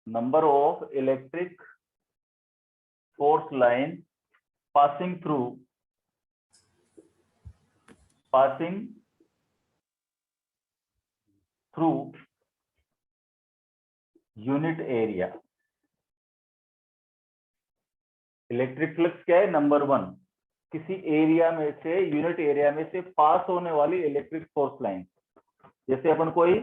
number of electric force line passing through unit area। Electric flux क्या है? Number 1, किसी area में से, यूनिट एरिया में से पास होने वाली इलेक्ट्रिक फोर्स लाइन। जैसे अपन कोई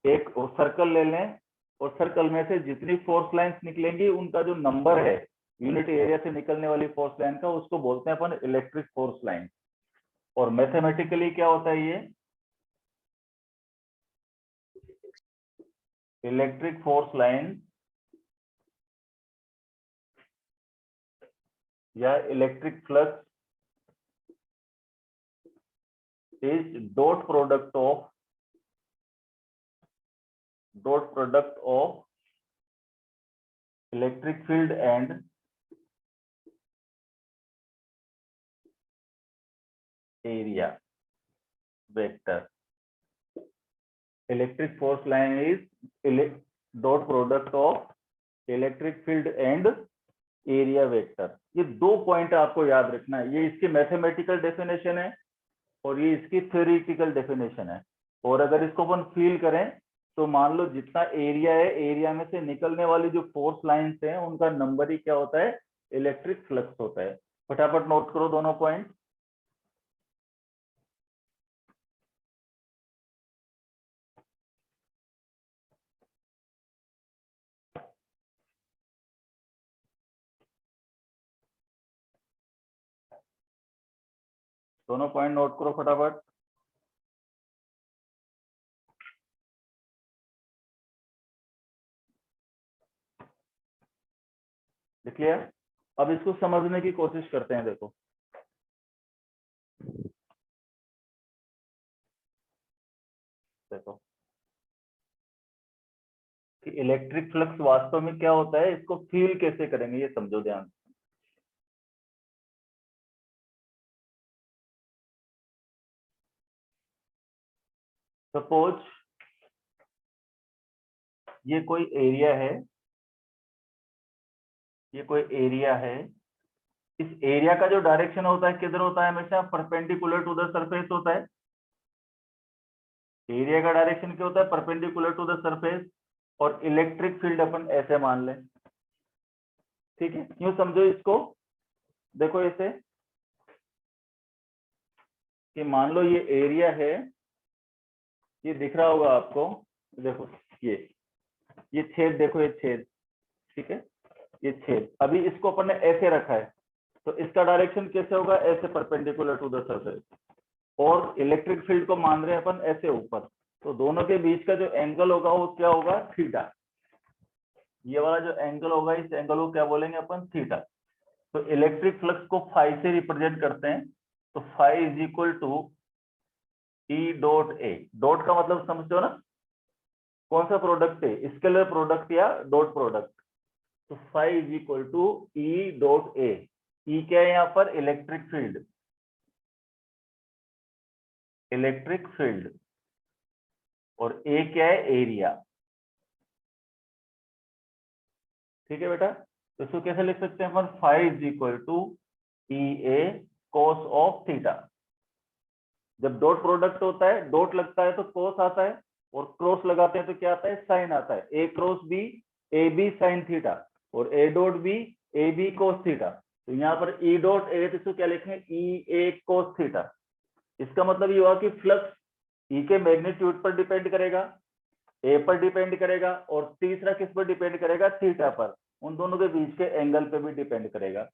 एक सर्कल ले लें और सर्कल में से जितनी फोर्स लाइंस निकलेंगी उनका जो नंबर है यूनिट एरिया से निकलने वाली फोर्स लाइन का, उसको बोलते हैं अपन इलेक्ट्रिक फोर्स लाइन। और मैथमेटिकली क्या होता है ये? इलेक्ट्रिक फोर्स लाइन या electric flux is dot product of electric field and area vector. Electric force line is dot product of electric field and area vector. ये 2 पॉइंट आपको याद रखना है। ये इसकी मैथमेटिकल डेफिनेशन है और ये इसकी थ्योरेटिकल डेफिनेशन है। और अगर इसको अपन फील करें तो मान लो जितना एरिया है, एरिया में से निकलने वाली जो फोर्स लाइंस हैं उनका नंबर ही क्या होता है? इलेक्ट्रिक फ्लक्स होता है। फटाफट नोट करो दोनों पॉइंट। दोनों पॉइंट नोट करो फटाफट। लिख लिया? अब इसको समझने की कोशिश करते हैं। देखो कि इलेक्ट्रिक फ्लक्स वास्तव में क्या होता है, इसको फील कैसे करेंगे ये समझो ध्यान से। सपोज ये कोई एरिया है, ये कोई एरिया है। इस एरिया का जो डायरेक्शन होता है किधर होता है? हमेशा परपेंडिकुलर टू द सरफेस होता है। एरिया का डायरेक्शन क्या होता है? Perpendicular to the surface. और इलेक्ट्रिक फील्ड अपन ऐसे मान लें, ठीक है? यूं समझो इसको, देखो ऐसे कि मान लो ये एरिया है, ये दिख रहा होगा आपको। देखो ये छेद, देखो ये छेद, ठीक है? ये छेद, अभी इसको अपन ने ऐसे रखा है तो इसका डायरेक्शन कैसे होगा? ऐसे परपेंडिकुलर टू द सरफेस। और इलेक्ट्रिक फील्ड को मान रहे हैं अपन ऐसे ऊपर, तो दोनों के बीच का जो एंगल होगा वो क्या होगा? थीटा। ये वाला जो एंगल होगा, इस एंगल को क्या बोलेंगे अपन? थीटा। तो इलेक्ट्रिक फ्लक्स को फाई से रिप्रेजेंट करते हैं। तो phi is equal to E dot A. Dot का मतलब समझते हो ना? कौन सा प्रोडक्ट है? स्केलर प्रोडक्ट या डॉट प्रोडक्ट। तो phi is equal to E dot A. E क्या है यहाँ पर? Electric field. Electric field. और ए क्या है? एरिया। ठीक है बेटा? तो इसको कैसे लिख सकते हैं अपन? Phi is equal to E A cos of theta. जब डॉट प्रोडक्ट होता है, डॉट लगता है तो कोस आता है, और क्रॉस लगाते हैं तो क्या आता है? साइन आता है। A cross B, A B sine theta, और A dot B, A B cos theta. तो यहाँ पर ई डॉट ए, तो इसको क्या लिखेंगे? ई ए कोस थीटा। इसका मतलब ये हुआ कि फ्लक्स ई के मैग्नीट्यूड पर डिपेंड करेगा, ए पर डिपेंड करेगा, और तीसरा किस पर डिपेंड करेगा? थीटा पर। उन दोनों के बीच के एंगल पे भी डिपेंड करेगा।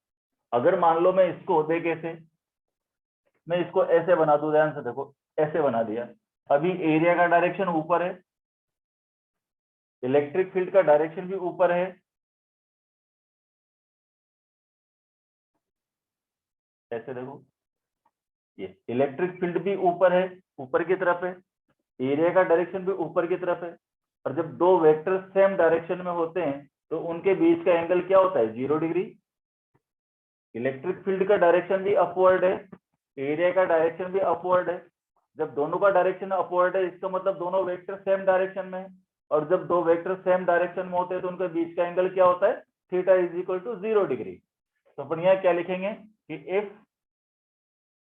अगर मान लो मैं इसको देख ऐसे, मैं इसको ऐसे बना दूं, ध्यान से देखो, ऐसे बना दिया। अभी एरिया का डायरेक्शन ऊपर है, इलेक्ट्रिक फील्ड का डायरेक्शन भी ऊपर है। ऐसे देखो, ये इलेक्ट्रिक फील्ड भी ऊपर है, ऊपर की तरफ है, एरिया का डायरेक्शन भी ऊपर की तरफ है। और जब दो वेक्टर सेम डायरेक्शन में होते हैं तो उनके बीच का एंगल क्या होता है? 0 डिग्री। इलेक्ट्रिक फील्ड का डायरेक्शन भी अपवर्ड है, एरिया का डायरेक्शन भी अपवर्ड है। जब दोनों का डायरेक्शन अपवर्ड है, इसका मतलब दोनों वेक्टर सेम डायरेक्शन में है। और जब दो वेक्टर सेम डायरेक्शन में होते हैं तो उनके बीच का एंगल क्या होता है, theta is equal to 0 degree. तो अपन यहाँ क्या लिखेंगे कि if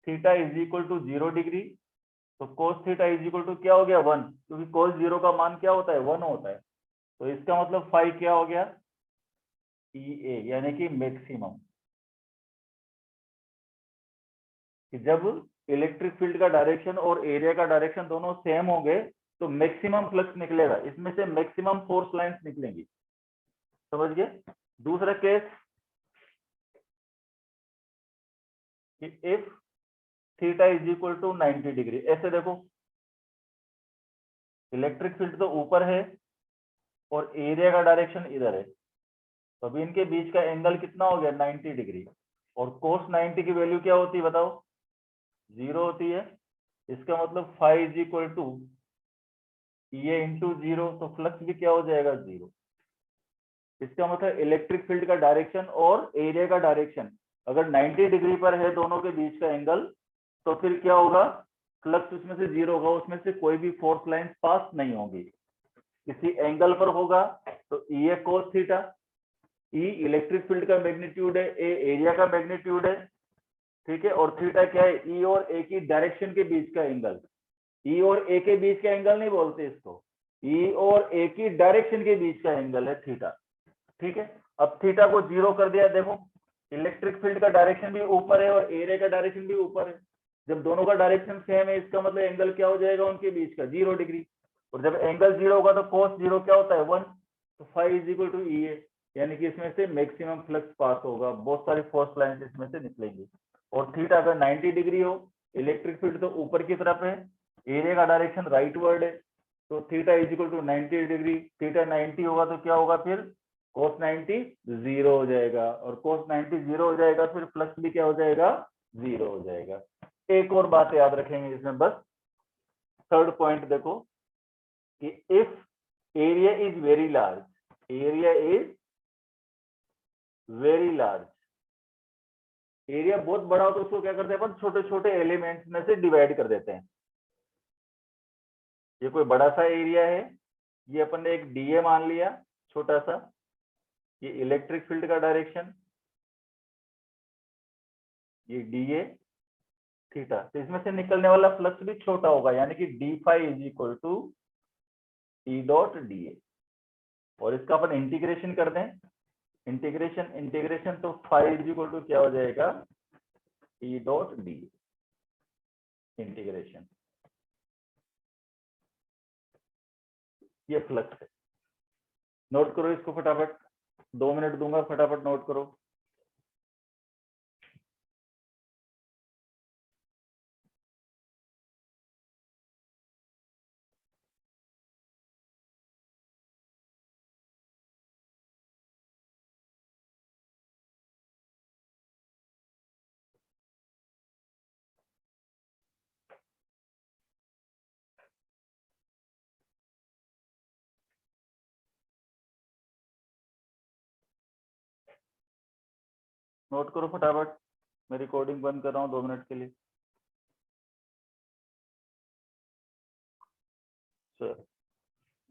theta is equal to 0 degree, तो cos theta is equal to क्या हो गया 1, क्योंकि कोस 0 का मान क्या होता है 1 होता है। तो इसका मतलब फाई क्या हो गया, ई ए, यानी कि मैक्सिमम। कि जब इलेक्ट्रिक फील्ड का डायरेक्शन और एरिया का डायरेक्शन दोनों सेम होंगे तो मैक्सिमम फ्लक्स निकलेगा, इसमें से मैक्सिमम फोर्स लाइंस निकलेंगी। समझ गए। दूसरा केस कि if theta is equal to 90 degree, ऐसे देखो इलेक्ट्रिक फील्ड तो ऊपर है और एरिया का डायरेक्शन इधर है, तो अभी इनके बीच का एंगल कितना हो गया 90 डिग्री। और कोस 90 की वैल्यू क्या होती है बताओ, 0 होती है। इसका मतलब फाई इज इक्वल टू ये इंटू 0, तो फ्लक्स भी क्या हो जाएगा 0। इसका मतलब इलेक्ट्रिक फील्ड का डायरेक्शन और एरिया का डायरेक्शन अगर 90 डिग्री पर है दोनों के बीच का एंगल, तो फिर क्या होगा, फ्लक्स उसमें से 0 होगा, उसमें से कोई भी फोर्स लाइन पास नहीं होगी। किसी एंगल पर होगा तो ई A cos theta, E electric field का मैग्नीट्यूड है, ए एरिया का मैग्नीट्यूड है, ठीक है। और थीटा क्या है, ई और ए की डायरेक्शन के बीच का एंगल। ई और ए के बीच का एंगल नहीं बोलते इसको, ई और ए की डायरेक्शन के बीच का एंगल है थीटा, ठीक है। अब थीटा को 0 कर दिया, देखो इलेक्ट्रिक फील्ड का डायरेक्शन भी ऊपर है और एरिया का डायरेक्शन भी ऊपर है। जब दोनों का डायरेक्शन सेम है इसका मतलब एंगल क्या हो जाएगा उनके बीच का 0 डिग्री। और जब एंगल 0 होगा तो cos 0 क्या होता है 1, तो phi is equal to E ए, यानी कि इसमें से मैक्सिमम फ्लक्स पास होगा, बहुत सारी फोर्स लाइन इसमें से निकलेंगी। और थीटा अगर 90 डिग्री हो, इलेक्ट्रिक फील्ड तो ऊपर की तरफ है, एरिया का डायरेक्शन राइटवर्ड है, तो theta is equal to 90 degree. Theta 90 होगा तो क्या होगा फिर cos 90 0 हो जाएगा, और cos 90 0 हो जाएगा, फिर फ्लक्स भी क्या हो जाएगा 0 हो जाएगा। एक और बात याद रखेंगे इसमें बस, थर्ड पॉइंट देखो कि if area is very large, area is very large, area बहुत बड़ा हो तो उसको क्या करते हैं अपन छोटे छोटे एलिमेंट्स में से डिवाइड कर देते हैं। ये कोई बड़ा सा एरिया है, ये अपन ने एक डीए मान लिया छोटा सा, ये इलेक्ट्रिक फील्ड का डायरेक्शन, ये डीए थीटा, तो इसमें से निकलने वाला फ्लक्स भी छोटा होगा, यानी कि d phi is equal to E dot d A. और इसका अपन इंटीग्रेशन कर दें, इंटीग्रेशन इंटीग्रेशन तो फाई इज इक्वल टू क्या हो जाएगा ई डॉट डी इंटीग्रेशन। ये फ्लक्स है, नोट करो इसको फटाफट, 2 मिनट दूंगा, फटाफट नोट करो। नोट करो फटाफट, मैं रिकॉर्डिंग बंद कर रहा हूँ 2 मिनट के लिए।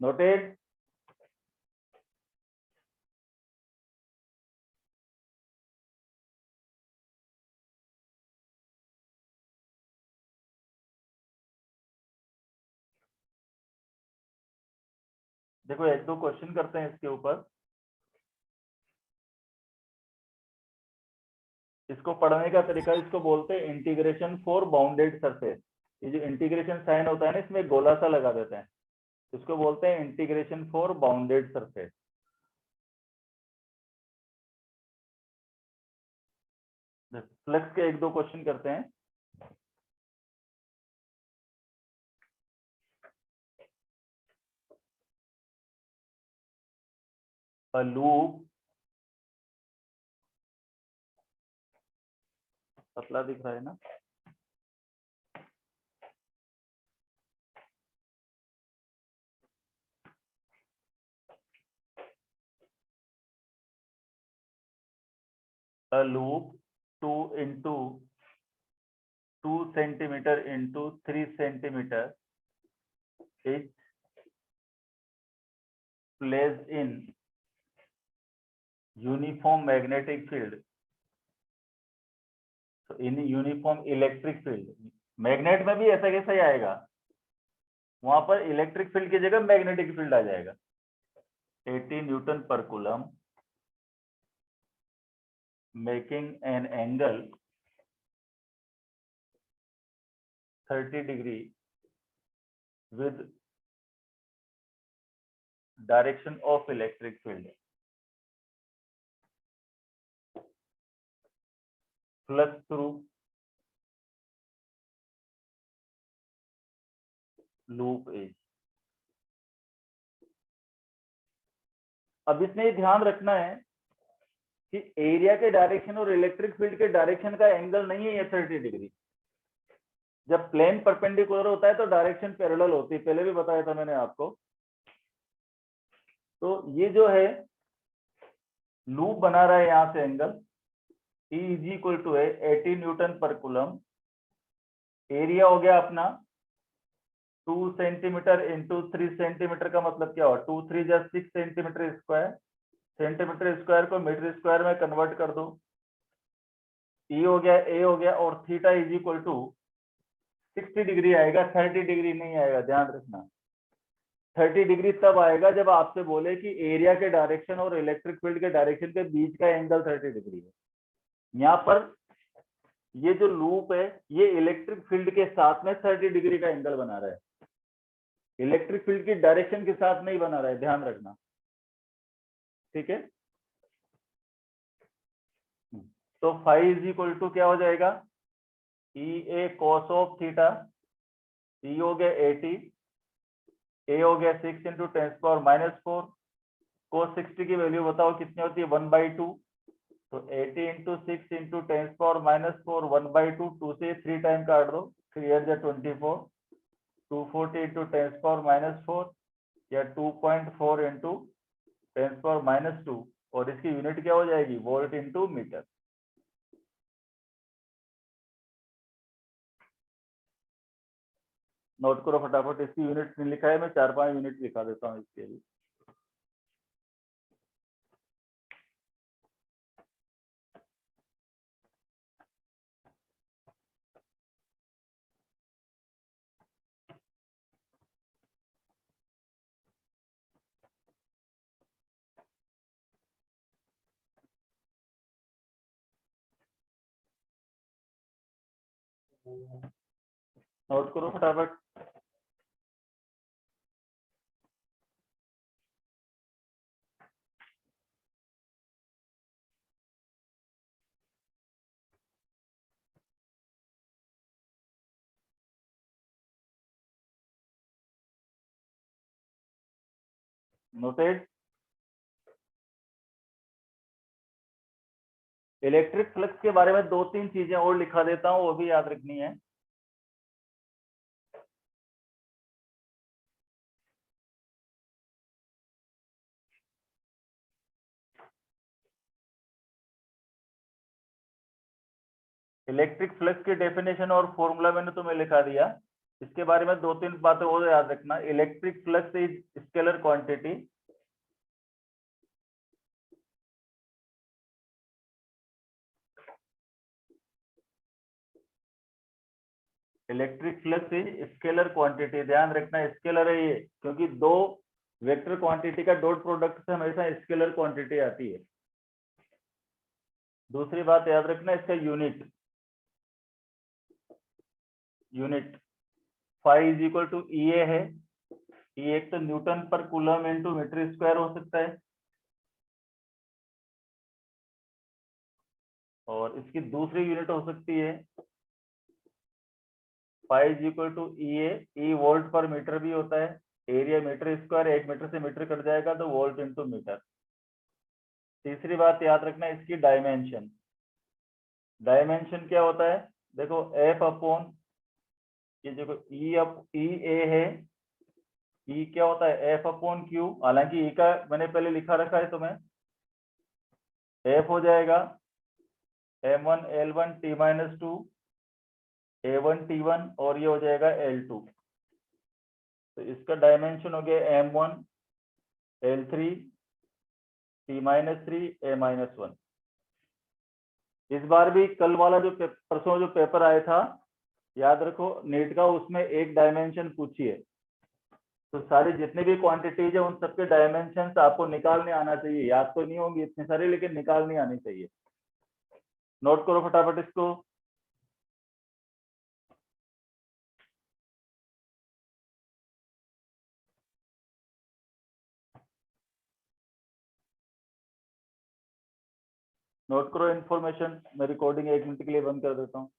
नोटेड। देखो एक दो क्वेश्चन करते हैं इसके ऊपर, इसको पढ़ने का तरीका, इसको बोलते हैं इंटीग्रेशन फॉर बाउंडेड सरफेस। ये जो इंटीग्रेशन साइन होता है ना, इसमें गोला सा लगा देते हैं, इसको बोलते हैं integration for bounded surface. Flux के एक दो क्वेश्चन करते हैं। A loop, पतला दिख रहा है ना, a loop 2 into 2 centimeter into 3 centimeter is placed in uniform magnetic field, so in uniform electric field, magnet में भी ऐसा कैसा ही आएगा, वहां पर इलेक्ट्रिक फील्ड की जगह मैग्नेटिक फील्ड आ जाएगा। 80 न्यूटन पर coulomb making an angle 30 degree with direction of electric field, flux through loop is। अब इसमें ध्यान रखना है कि एरिया के डायरेक्शन और इलेक्ट्रिक फील्ड के डायरेक्शन का एंगल नहीं है ये 30 डिग्री। जब प्लेन परपेंडिकुलर होता है तो डायरेक्शन पैरेलल होती है, पहले भी बताया था मैंने आपको। तो ये जो है लूप बना रहा है यहां से angle E is equal to है 80 न्यूटन पर कूलम। एरिया हो गया अपना 2 सेंटीमीटर इंटू 3 सेंटीमीटर का मतलब क्या हुआ, 2 3 जा 6 सेंटीमीटर स्क्वायर। सेंटीमीटर स्क्वायर को मीटर स्क्वायर में कन्वर्ट कर दो। E हो गया, A हो गया, और theta is equal to 60 degree आएगा, 30 डिग्री नहीं आएगा, ध्यान रखना। 30 डिग्री तब आएगा जब आपसे बोले कि एरिया के डायरेक्शन और इलेक्ट्रिक फील्ड के डायरेक्शन के बीच का एंगल 30 डिग्री है। यहाँ पर ये जो लूप है ये इलेक्ट्रिक फील्ड के साथ में 30 डिग्री का एंगल बना रहा है, इलेक्ट्रिक फील्ड की डायरेक्शन के साथ नहीं बना रहा है, ध्यान रखना, ठीक है। तो फाई इज इक्वल टू क्या हो जाएगा, ई ए कॉस ऑफ थीटा, ई हो गया 80, ए हो गया 6 इंटू 10⁻⁻4, cos 60 की वैल्यू बताओ कितनी होती है, 1/2। तो 80 इंटू 6 इंटू 10⁻⁻4 1/2, 2 से 3 टाइम काट दो, 3 जा 24, 240 इंटू 10⁻⁻4 या 2.4 इंटू 10⁻⁻2, और इसकी यूनिट क्या हो जाएगी, वोल्ट इंटू मीटर। नोट करो फटाफट, इसकी यूनिट नहीं लिखा है, मैं 4-5 यूनिट लिखा देता हूँ इसके लिए। नोट करो फटाफट। नोटेड। इलेक्ट्रिक फ्लक्स के बारे में 2-3 चीजें और लिखा देता हूँ, वो भी याद रखनी है। इलेक्ट्रिक फ्लक्स की डेफिनेशन और फॉर्मूला मैंने तुम्हें लिखा दिया, इसके बारे में 2-3 बातें और याद रखना। Electric flux is scalar quantity, electric flux is scalar quantity, ध्यान रखना स्केलर है ये, क्योंकि दो वेक्टर क्वांटिटी का डॉट प्रोडक्ट से हमेशा स्केलर क्वांटिटी आती है। दूसरी बात याद रखना, इसका unit phi is equal to E A है। ई एक तो न्यूटन पर कूलम इंटू मीटर स्क्वायर हो सकता है, और इसकी दूसरी यूनिट हो सकती है phi is equal to E A, E volt per metre भी होता है, एरिया मीटर स्क्वायर, 1 मीटर से मीटर कट जाएगा तो वोल्ट इंटू मीटर। तीसरी बात याद रखना इसकी डायमेंशन, डायमेंशन क्या होता है, देखो एफ अपॉन ये देखो ई ए है, ई क्या होता है एफ अपॉन क्यू, हालांकि ई का मैंने पहले लिखा रखा है तुम्हें, एफ हो जाएगा m1 l1 t-2 a1 t1, और ये हो जाएगा l2। तो इसका डायमेंशन हो गया m1 L3 T-3 A-1। इस बार भी कल वाला जो परसों जो पेपर आया था, याद रखो नीट का, उसमें एक डायमेंशन पूछी है। तो सारी जितनी भी क्वांटिटीज है उन सबके डायमेंशन आपको निकालने आना चाहिए। याद तो नहीं होंगी इतनी सारी, लेकिन निकालनी आनी चाहिए। नोट करो फटाफट इसको। नोट करो इन्फॉर्मेशन। मैं रिकॉर्डिंग 1 मिनट के लिए बंद कर देता हूँ।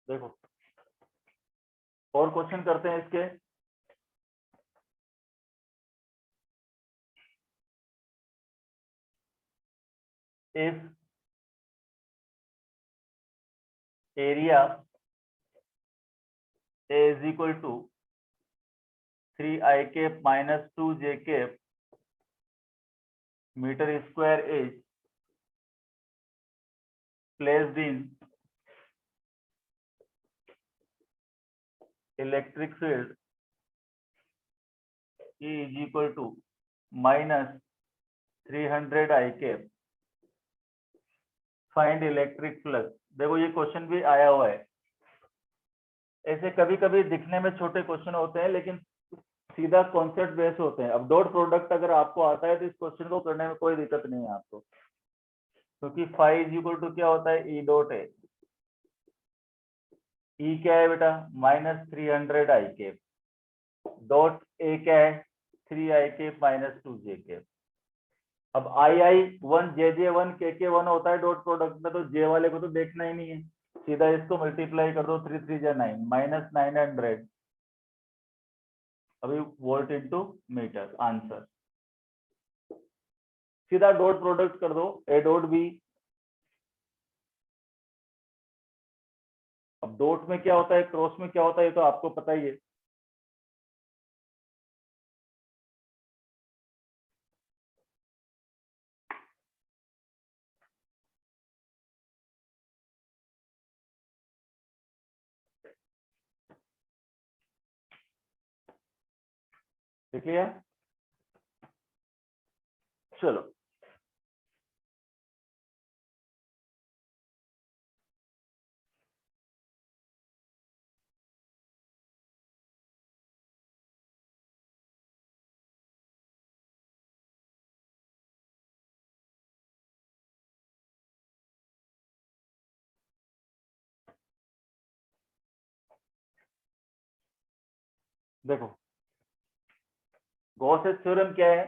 देखो और क्वेश्चन करते हैं इसके। If area A is equal to 3i cap minus 2j cap meter square is placed in electric field E is equal to minus 300 i cap, find electric flux। देखो ये क्वेश्चन भी आया हुआ है। ऐसे कभी कभी दिखने में छोटे क्वेश्चन होते हैं, लेकिन सीधा कॉन्सेप्ट बेस होते हैं। अब डॉट प्रोडक्ट अगर आपको आता है तो इस क्वेश्चन को करने में कोई दिक्कत नहीं है आपको, क्योंकि फाइव इज इक्वल टू क्या होता है, ई डॉट है। ई क्या है बेटा, -300 आई केप, डॉट ए क्या है, 3 आई केप माइनस 2 जे केप। अब I1 JJ1 KK1 होता है डॉट प्रोडक्ट में, तो जे वाले को तो देखना ही नहीं है, सीधा इसको मल्टीप्लाई कर दो, 3 3 जा 9 -900 अभी वोल्ट इंटू मीटर, आंसर। सीधा डॉट प्रोडक्ट कर दो, ए डॉट बी। अब डॉट में क्या होता है, क्रॉस में क्या होता है, ये तो आपको पता ही है। ठीक है, चलो देखो, गॉसेस थ्योरम क्या है,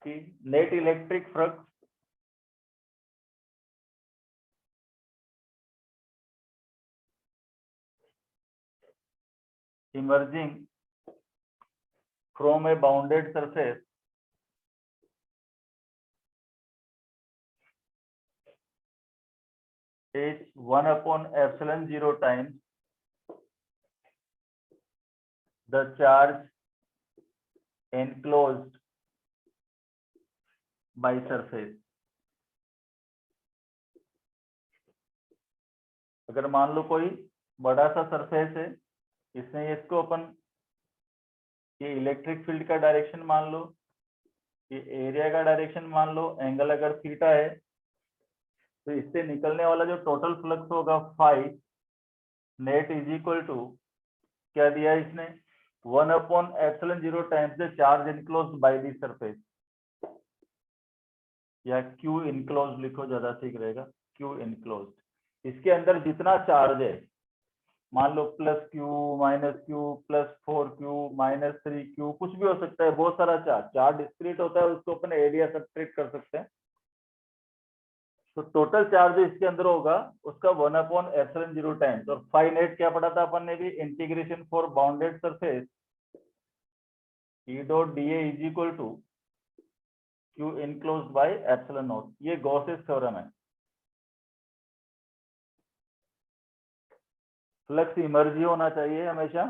कि net electric flux emerging from a bounded surface is 1/epsilon 0 times the charge enclosed by surface। अगर मान लो कोई बड़ा सा सरफेस है, इसमें इसको अपन ये इलेक्ट्रिक फील्ड का डायरेक्शन मान लो, ये एरिया का डायरेक्शन मान लो, एंगल अगर थीटा है, तो इससे निकलने वाला जो टोटल फ्लक्स होगा phi net is equal to, क्या दिया इसने, 1/epsilon 0 times the charge enclosed by the surface, या क्यू इनक्लोज लिखो ज्यादा ठीक रहेगा, क्यू इनक्लोज। इसके अंदर जितना चार्ज है मान लो +q -q +4q -3q, कुछ भी हो सकता है, बहुत सारा चार्ज डिस्क्रीट होता है, उसको अपन एरिया सब्ट्रैक्ट कर सकते हैं। तो टोटल चार्ज इसके अंदर होगा उसका 1/ε0 टाइम्स, और फाइनाइट क्या पढ़ा था अपन ने भी, integration for bounded surface E dot dA is equal to Q enclosed by ε0। ये गॉसेस थ्योरम है। फ्लक्स इमर्ज ही होना चाहिए हमेशा।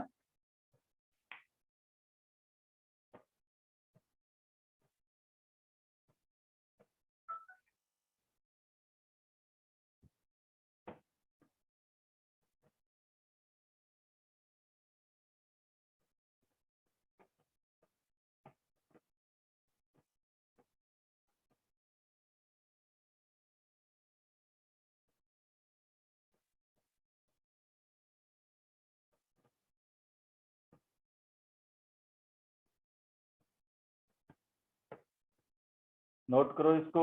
नोट करो इसको।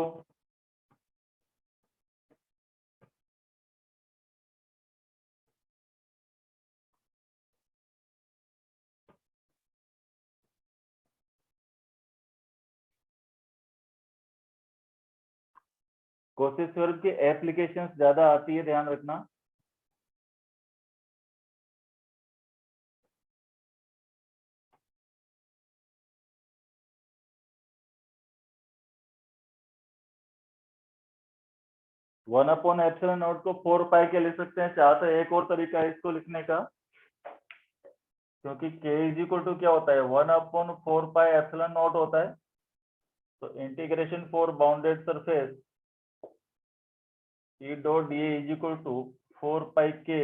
गॉसेस थ्योरम की एप्लीकेशंस ज्यादा आती है, ध्यान रखना। 1/ε0 को 4 पाई के ले सकते हैं, चाहे तो एक और तरीका है इसको लिखने का, क्योंकि k इज इक्वल टू क्या होता है, 1/4 पाई ε0 होता है। तो integration for bounded surface E dot dA is equal to 4 pi k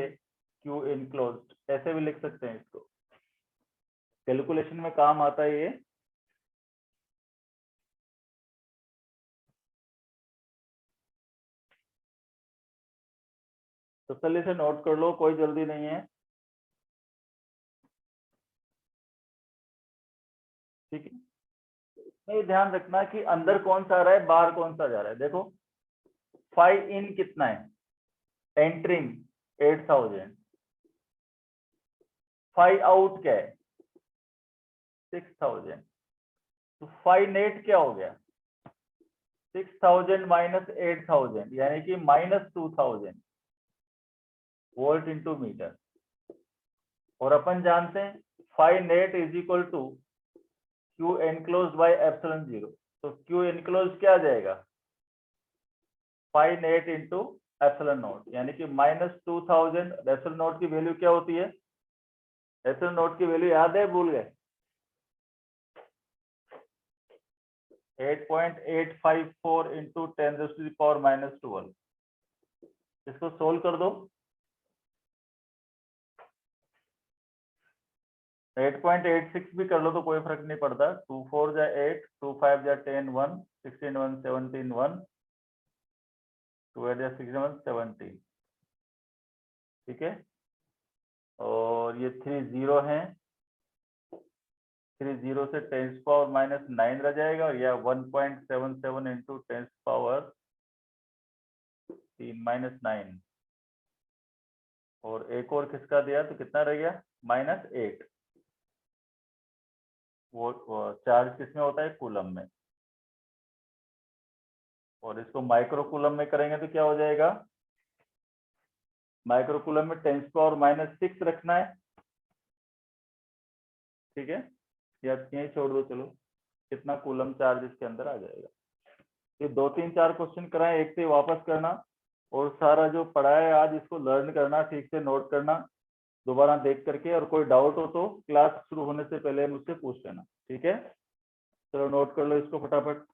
Q enclosed, ऐसे भी लिख सकते हैं इसको। कैलकुलेशन में काम आता है ये। तो चलिए इसे नोट कर लो, कोई जल्दी नहीं है, ठीक है। नहीं, ध्यान रखना कि अंदर कौन सा आ रहा है, बाहर कौन सा जा रहा है। देखो फाइव इन कितना है, एंट्रिंग 8000, फाइव आउट क्या है 6000, तो फाइव नेट क्या हो गया 6000 माइनस 8000, यानी कि -2000 वोल्ट इंटू मीटर। और अपन जानते हैं five net is equal to Q enclose by ε0। तो Q एनक्लोज क्या आ जाएगा, फाइव नेट इंटू ε0, यानी कि -2000। ε0 की वैल्यू क्या होती है, ε0 की वैल्यू याद है, भूल गए, 8.854 इंटू 10⁻⁻12। इसको सोल्व कर दो। 8.86 भी कर लो तो कोई फर्क नहीं पड़ता। 2 4 जा 8, 2 5 जा 10 1, 16 1 17 1, 2 8 जा 16 1 17, ठीक है। और ये 3 0 है, 3 0 से 10⁻⁻9 रह जाएगा, और यह 1.77 इंटू 10⁻3 -9। और एक और किसका दिया तो कितना रह गया, -8। वो चार्ज किसमें होता है, कूलम में। और इसको माइक्रो कूलम में करेंगे तो क्या हो जाएगा, माइक्रो कूलम में 10⁻⁻6 रखना है, ठीक है। या यहीं छोड़ दो, चलो कितना कूलम चार्ज इसके अंदर आ जाएगा। ये 2 3 4 क्वेश्चन कराएं, एक से वापस करना, और सारा जो पढ़ा है आज इसको लर्न करना, ठीक से नोट करना दोबारा देख करके। और कोई डाउट हो तो क्लास शुरू होने से पहले मुझसे पूछ लेना, ठीक है। चलो नोट कर लो इसको फटाफट।